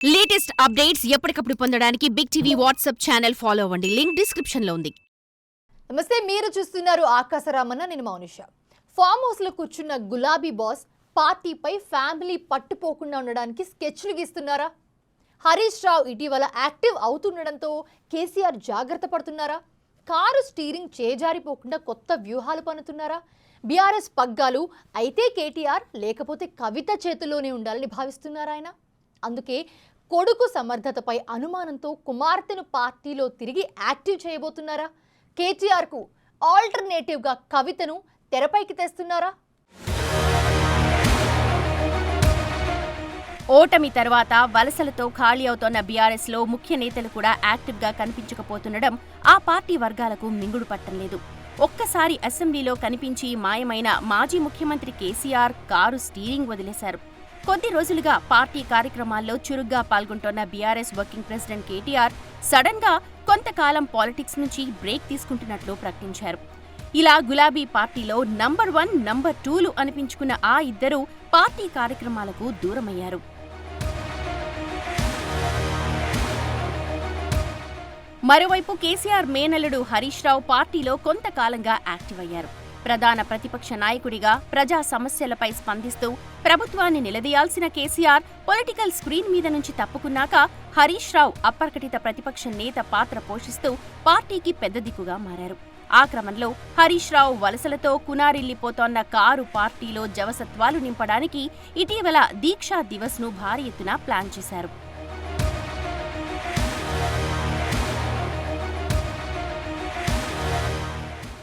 Latest updates ఎప్పటికప్పుడు పొందడానికి big TV WhatsApp channel follow అవ్వండి. లింక్ డిస్క్రిప్షన్ లో ఉంది. నమస్తే, మీరు చూస్తున్నారు ఆకాశరామన్న. నేను మౌనిష. ఫామ్ హౌస్ లో కూర్చున్న గులాబీ బాస్ పార్టీపై ఫ్యామిలీ పట్టుపోకుండా ఉండడానికి స్కెచ్లు గీస్తున్నారా? హరీష్ రావు ఇటీవల యాక్టివ్ అవుతుండడంతో కేసీఆర్ జాగ్రత్త పడుతున్నారా? కారు స్టీరింగ్ చేజారిపోకుండా కొత్త వ్యూహాలు పన్నుతున్నారా? బీఆర్ఎస్ పగ్గాలు అయితే కేటీఆర్, లేకపోతే కవిత చేతిలోనే ఉండాలని భావిస్తున్నారా ఆయన? అందుకే కొడుకు సమర్థతపై అనుమానంతో కుమార్తెను పార్టీలో తిరిగి యాక్టివ్ చేయబోతున్నారా? కేటీఆర్కు ఆల్టర్నేటివ్గా కవితను తెరపైకి తెస్తున్నారా? ఓటమి తర్వాత వలసలతో ఖాళీ అవుతోన్న బీఆర్ఎస్లో ముఖ్య నేతలు కూడా యాక్టివ్గా కనిపించకపోతుండడం ఆ పార్టీ వర్గాలకు మింగుడు పట్టం లేదు. ఒక్కసారి అసెంబ్లీలో కనిపించి మాయమైన మాజీ ముఖ్యమంత్రి కేసీఆర్ కారు స్టీరింగ్ వదిలేశారు. కొద్ది రోజులుగా పార్టీ కార్యక్రమాల్లో చురుగ్గా పాల్గొంటోన్న BRS working president KTR sudden గా కొంతకాలం పాలిటిక్స్ నుంచి బ్రేక్ తీసుకుంటున్నట్లు ప్రకటించారు. ఇలా గులాబీ పార్టీలో నంబర్ 1, నంబర్ 2లు అనిపించుకున్న ఆ ఇద్దరూ పార్టీ కార్యక్రమాలకు దూరమయ్యారు. మరోవైపు కేసీఆర్ మేనల్లుడు హరీష్ రావు పార్టీలో కొంతకాలంగా యాక్టివ్ అయ్యారు. ప్రధాన ప్రతిపక్ష నాయకుడిగా ప్రజా సమస్యలపై స్పందిస్తూ ప్రభుత్వాన్ని నిలదీయాల్సిన కేసీఆర్ పొలిటికల్ స్క్రీన్ మీద నుంచి తప్పుకున్నాక హరీష్ రావు అప్రకటిత ప్రతిపక్ష నేత పాత్ర పోషిస్తూ పార్టీకి పెద్ద దిక్కుగా మారారు. ఆ క్రమంలో హరీష్ రావు వలసలతో కునారిల్లిపోతోన్న కారు పార్టీలో జవసత్వాలు నింపడానికి ఇటీవల దీక్షా దివస్ ను భారీ ఎత్తున ప్లాన్ చేశారు.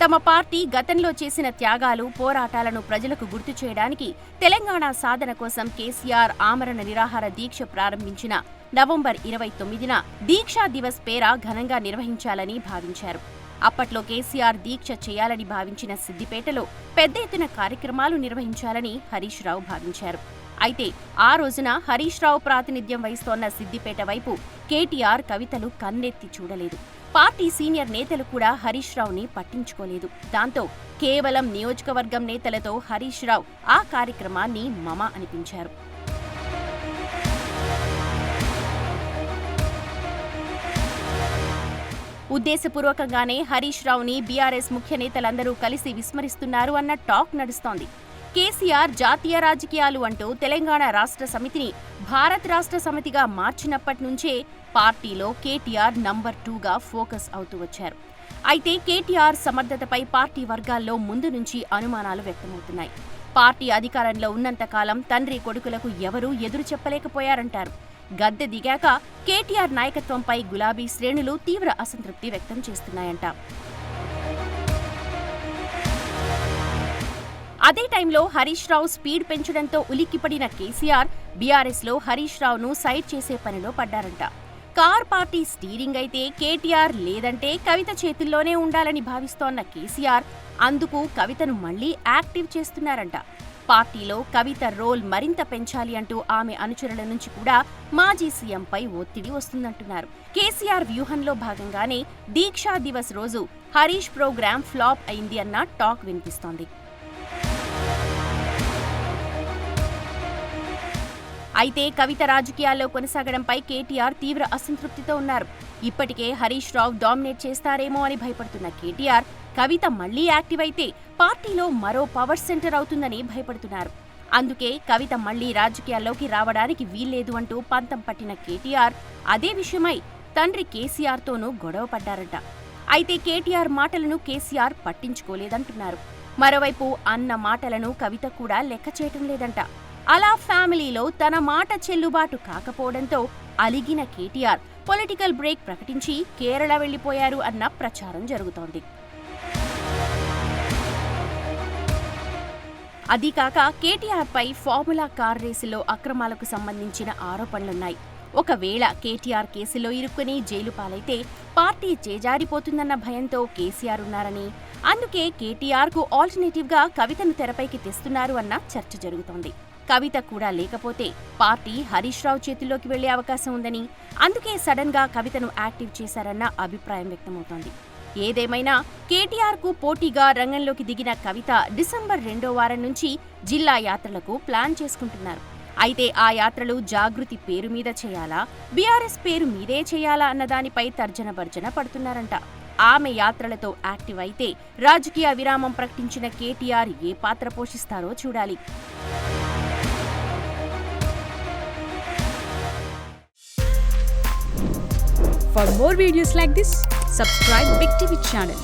తమ పార్టీ గతంలో చేసిన త్యాగాలు, పోరాటాలను ప్రజలకు గుర్తు చేయడానికి తెలంగాణ సాధన కోసం కేసీఆర్ ఆమరణ నిరాహార దీక్ష ప్రారంభించిన నవంబర్ 29న దీక్షా దివస్ పేర ఘనంగా నిర్వహించాలని భావించారు. అప్పట్లో కేసీఆర్ దీక్ష చేయాలని భావించిన సిద్దిపేటలో పెద్ద ఎత్తున కార్యక్రమాలు నిర్వహించాలని హరీష్ రావు భావించారు. అయితే ఆ రోజున హరీష్ రావు ప్రాతినిధ్యం వహిస్తోన్న సిద్దిపేట వైపు కేటీఆర్, కవితలు కన్నెత్తి చూడలేదు. పార్టీ సీనియర్ నేతలు కూడా హరీష్ రావుని పట్టించుకోలేదు. దాంతో కేవలం నియోజకవర్గం నేతలతో హరీష్ రావు ఆ కార్యక్రమాన్ని మమ అనిపించారు. ఉద్దేశపూర్వకంగానే హరీష్ రావుని బీఆర్ఎస్ ముఖ్య నేతలందరూ కలిసి విస్మరిస్తున్నారు అన్న టాక్ నడుస్తోంది. కేసీఆర్ జాతీయ రాజకీయాలు అంటూ తెలంగాణ రాష్ట్ర సమితిని భారత్ రాష్ట్ర సమితిగా మార్చినప్పటి నుంచే పార్టీలో కేటీఆర్ నంబర్ 2గా ఫోకస్ అవుతూ వచ్చారు. అయితే కేటీఆర్ సమర్థతపై పార్టీ వర్గాల్లో ముందు నుంచి అనుమానాలు వ్యక్తమవుతున్నాయి. పార్టీ అధికారంలో ఉన్నంతకాలం తండ్రి కొడుకులకు ఎవరూ ఎదురు చెప్పలేకపోయారంటారు. గద్దె దిగాక కేటీఆర్ నాయకత్వంపై గులాబీ శ్రేణులు తీవ్ర అసంతృప్తి వ్యక్తం చేస్తున్నాయంట. అదే టైంలో హరీష్ రావు స్పీడ్ పెంచడంతో ఉలిక్కిపడిన కేసీఆర్ బీఆర్ఎస్లో హరీష్ రావును సైడ్ చేసే పనిలో పడ్డారంట. కార్ పార్టీ స్టీరింగ్ అయితే కేటీఆర్, లేదంటే కవిత చేతుల్లోనే ఉండాలని భావిస్తోన్న కేసీఆర్ అందుకు కవితను మళ్లీ యాక్టివ్ చేస్తున్నారంట. పార్టీలో కవిత రోల్ మరింత పెంచాలి అంటూ ఆమె అనుచరుల నుంచి కూడా మాజీ సీఎంపై ఒత్తిడి వస్తుందంటున్నారు. కేసీఆర్ వ్యూహంలో భాగంగానే దీక్షా దివస్ రోజు హరీష్ ప్రోగ్రాం ఫ్లాప్ అయింది అన్న టాక్ వినిపిస్తోంది. అయితే కవిత రాజకీయాల్లో కొనసాగడంపై కేటీఆర్ తీవ్ర అసంతృప్తితో ఉన్నారు. ఇప్పటికే హరీష్ రావు డామినేట్ చేస్తారేమో అని భయపడుతున్న కేటీఆర్, కవిత మళ్లీ యాక్టివ్ అయితే పార్టీలో మరో పవర్ సెంటర్ అవుతుందని భయపడుతున్నారు. అందుకే కవిత మళ్లీ రాజకీయాల్లోకి రావడానికి వీల్లేదు అంటూ పంతం పట్టిన కేటీఆర్ అదే విషయమై తండ్రి కేసీఆర్తోనూ గొడవ పడ్డారట. అయితే కేటీఆర్ మాటలను కేసీఆర్ పట్టించుకోలేదంటున్నారు. మరోవైపు అన్న మాటలను కవిత కూడా లెక్క చేయటం లేదంట. అలా ఫ్యామిలీలో తన మాట చెల్లుబాటు కాకపోవడంతో అలిగిన కేటీఆర్ పొలిటికల్ బ్రేక్ ప్రకటించి కేరళ వెళ్లిపోయారు అన్న ప్రచారం జరుగుతోంది. అదీకాక కేటీఆర్ పై ఫార్ములా కార్ రేసులో అక్రమాలకు సంబంధించిన ఆరోపణలున్నాయి. ఒకవేళ కేటీఆర్ కేసులో ఇరుక్కుని జైలు పాలైతే పార్టీ చేజారిపోతుందన్న భయంతో కేసీఆర్ ఉన్నారని, అందుకే కేటీఆర్కు ఆల్టర్నేటివ్గా కవితను తెరపైకి తెస్తున్నారు అన్న చర్చ జరుగుతోంది. కవిత కూడా లేకపోతే పార్టీ హరీష్ రావు చేతుల్లోకి వెళ్లే అవకాశం ఉందని, అందుకే సడన్ గా కవితను యాక్టివ్ చేశారన్న అభిప్రాయం వ్యక్తమవుతోంది. ఏదేమైనా కేటీఆర్కు పోటీగా రంగంలోకి దిగిన కవిత డిసెంబర్ 2వ వారం నుంచి జిల్లా యాత్రలకు ప్లాన్ చేసుకుంటున్నారు. అయితే ఆ యాత్రలు జాగృతి పేరు మీద చేయాలా, బీఆర్ఎస్ పేరు మీదే చేయాలా అన్న దానిపై తర్జన భర్జన పడుతున్నారంట. ఆమె యాత్రలతో యాక్టివ్ అయితే రాజకీయ విరామం ప్రకటించిన కేటీఆర్ ఏ పాత్ర పోషిస్తారో చూడాలి. For more videos like this, subscribe Big TV channel.